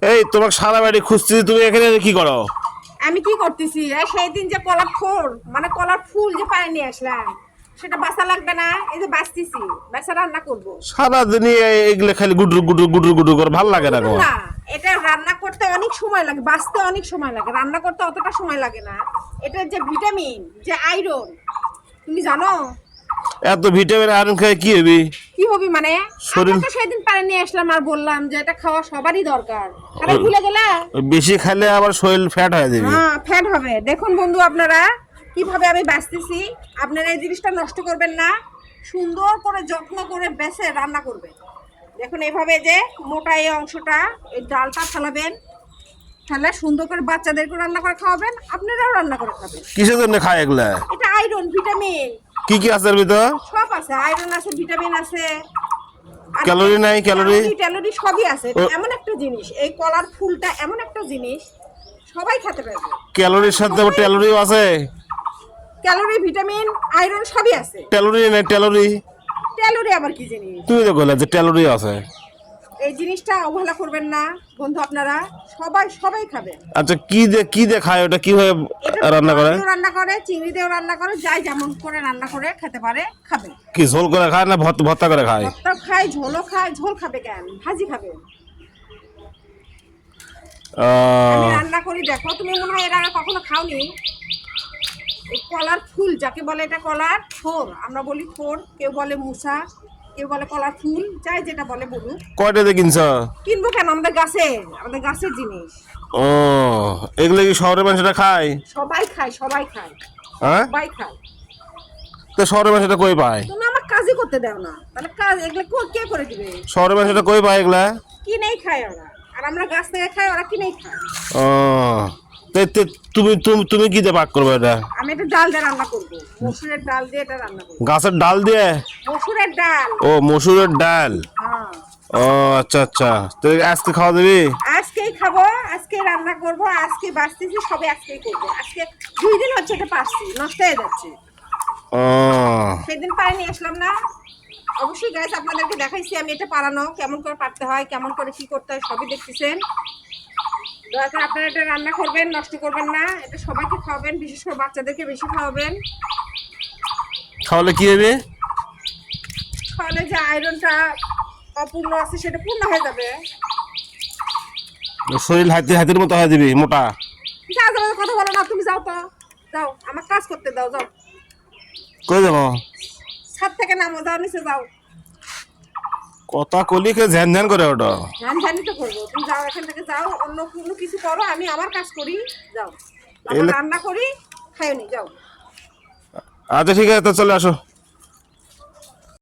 এই তোমাকে সারা বাড়ি খুঁজছি, তুমি এখানে কি করো? আমি কি করতেছি? সেই দিন যে কলার খোর মানে কলার ফুল যে পায়ে নিয়ে আসলাম, সেটা বাসা লাগবে না? এই যে বাঁচতেছি, বাসা রান্না করব। সারাদিনই এগুলো খালি গুডুর গুডুর গুডুর গুডুর করে ভাল লাগে না গো। না, এটা রান্না করতে অনেক সময় লাগে, বাঁচতে অনেক সময় লাগে, রান্না করতে অতটা সময় লাগে না। এটা যে ভিটামিন, যে আয়রন, তুমি জানো? এত ভিটামিন আয়রন খেয়ে কি হবে? কি হবে মানে? শরীর আমি তো সেদিন পারে নিয়ে আসলাম আর বললাম যে এটা খাওয়া সবারই দরকার। আরে ভুলে গেলা? বেশি খেলে আবার শরীর ফ্যাট হয়ে যাবে। হ্যাঁ, ফ্যাট হবে। দেখুন বন্ধু, আপনারা কিভাবে আমি বাঁচতেছি, আপনারা এই জিনিসটা নষ্ট করবেন না, সুন্দর করে যত্ন করে বেছে রান্না করবেন। দেখুন এভাবে যে মোটা এই অংশটা, এই ডালটা ফেলাবেন, ফেলে সুন্দর করে বাচ্চাদেরকে রান্না করে খাওয়াবেন, আপনারাও রান্না করে খাবেন। কিসের জন্য খায় এগুলা? এটা আয়রন, ভিটামিন কি কি আছে এর ভিতর? সব আছে, আয়রন আছে, ভিটামিন আছে, আর ক্যালোরি নাই? ক্যালোরি ট্যালোরি সবই আছে। এমন একটা জিনিস, এই কলার ফুলটা এমন একটা জিনিস সবাই খেতে পারবে। ক্যালোরির সাথে আবার ট্যালোরিও আছে। ক্যালোরি, ভিটামিন, আয়রন সবই আছে। ট্যালোরি নাই? ট্যালোরি ট্যালোরি আবার কি জিনিস? তুমি তো বললে যে ট্যালোরি আছে। এই জিনিসটা অবহেলা করবেন না বন্ধু, আপনারা সবাই সবাই খাবেন। আচ্ছা, কি দিয়ে খায় ওটা? কিভাবে রান্না করে? রান্না করে, চিংড়ি দিয়েও রান্না করে, যাই যেমন করে রান্না করে খেতে পারে খাবে। কি ঝোল করে খায় না ভর্তা করে খায়? ভর্তা খায়, ঝোলও খায়। ঝোল খাবে কেন, ভাজি খাবে। আমি রান্না করি, দেখো। তুমি মনে হয় এর আগে কখনো খাওনি। এই কলার ফুল যাকে বলে, এটা কলার থোর, আমরা বলি থোর, কেউ বলে মুসা, কেউ বলে কলার ফুল, যাই যেটা বলে বলুক। কয়টা দিয়ে কিনছ? কিনবো কেন, আমাদের গাছের জিনিস। ও, এগুলো কি শহরের মানুষরা খায়? সবাই খায়, সবাই খায়, হ্যাঁ, সবাই খায়। তো শহরের মানুষরা কই পায়? তুমি আমার কাজই করতে দাও না, তাহলে কাজ এগুলো কে করে দিবে? শহরের মানুষরা কই পায় এগুলা? কিনেই খায় ওরা, আর আমরা গাছ থেকে খাই, ওরা কিনেই খায়। ও, তুমি তুমি তুমি কি দিয়ে পাক করবে এটা? আমি এটা ডাল দিয়ে রান্না করবো, মসুরের ডাল দিয়ে এটা রান্না করবো। গাছের ডাল দিয়ে? মসুরের ডাল। ও, মসুরের ডাল। হ্যাঁ। ও আচ্ছা আচ্ছা, তো আজকে খাওয়া দিবি? আজকেই খাবো, আজকে রান্না করবো, আজকে বাঁচতেছি, সবে আজকেই করবো। আজকে 2 দিন হচ্ছে এটা পারছি, নষ্ট হয়ে যাচ্ছে। ও, সেদিন পারে নিয়ে আসলাম না। অবশ্যই গাইস, আপনাদেরকে দেখাইছি আমি এটা পারানো, কেমন করে পারতে হয়, কেমন করে কি করতে হয়, সবই দেখতেছেন। দয়া করে আপনারা এটা রান্না করবেন, নষ্ট করবেন না। এটা সবাইকে খাওয়াবেন, বিশেষ করে বাচ্চাদেরকে বেশি খাওয়াবেন। খাওয়ালে কি হবে? খাওয়ালে যে আয়রনটা অপূর্ণ আছে, সেটা পূর্ণ হয়ে যাবে। শরীর হাতির মতো হয়ে দিবি, মোটা। যা যাও, কথা বলো না, তুমি যাও তো, যাও আমার কাজ করতে দাও, যাও। কই যাবো? ছাদ থেকে নামো, যাও নিচে যাও। কথা কলি কে ঝ্যান ঝ্যান করে ওটা। ঝানঝানি তো করবো, তুমি যাও, এখান থেকে যাও, অন্য কোনো কিছু করো, আমি আমার কাজ করি। যাও, আমরা রান্না করি, খাইও নি, যাও। আচ্ছা ঠিক আছে, তো চলে আসো।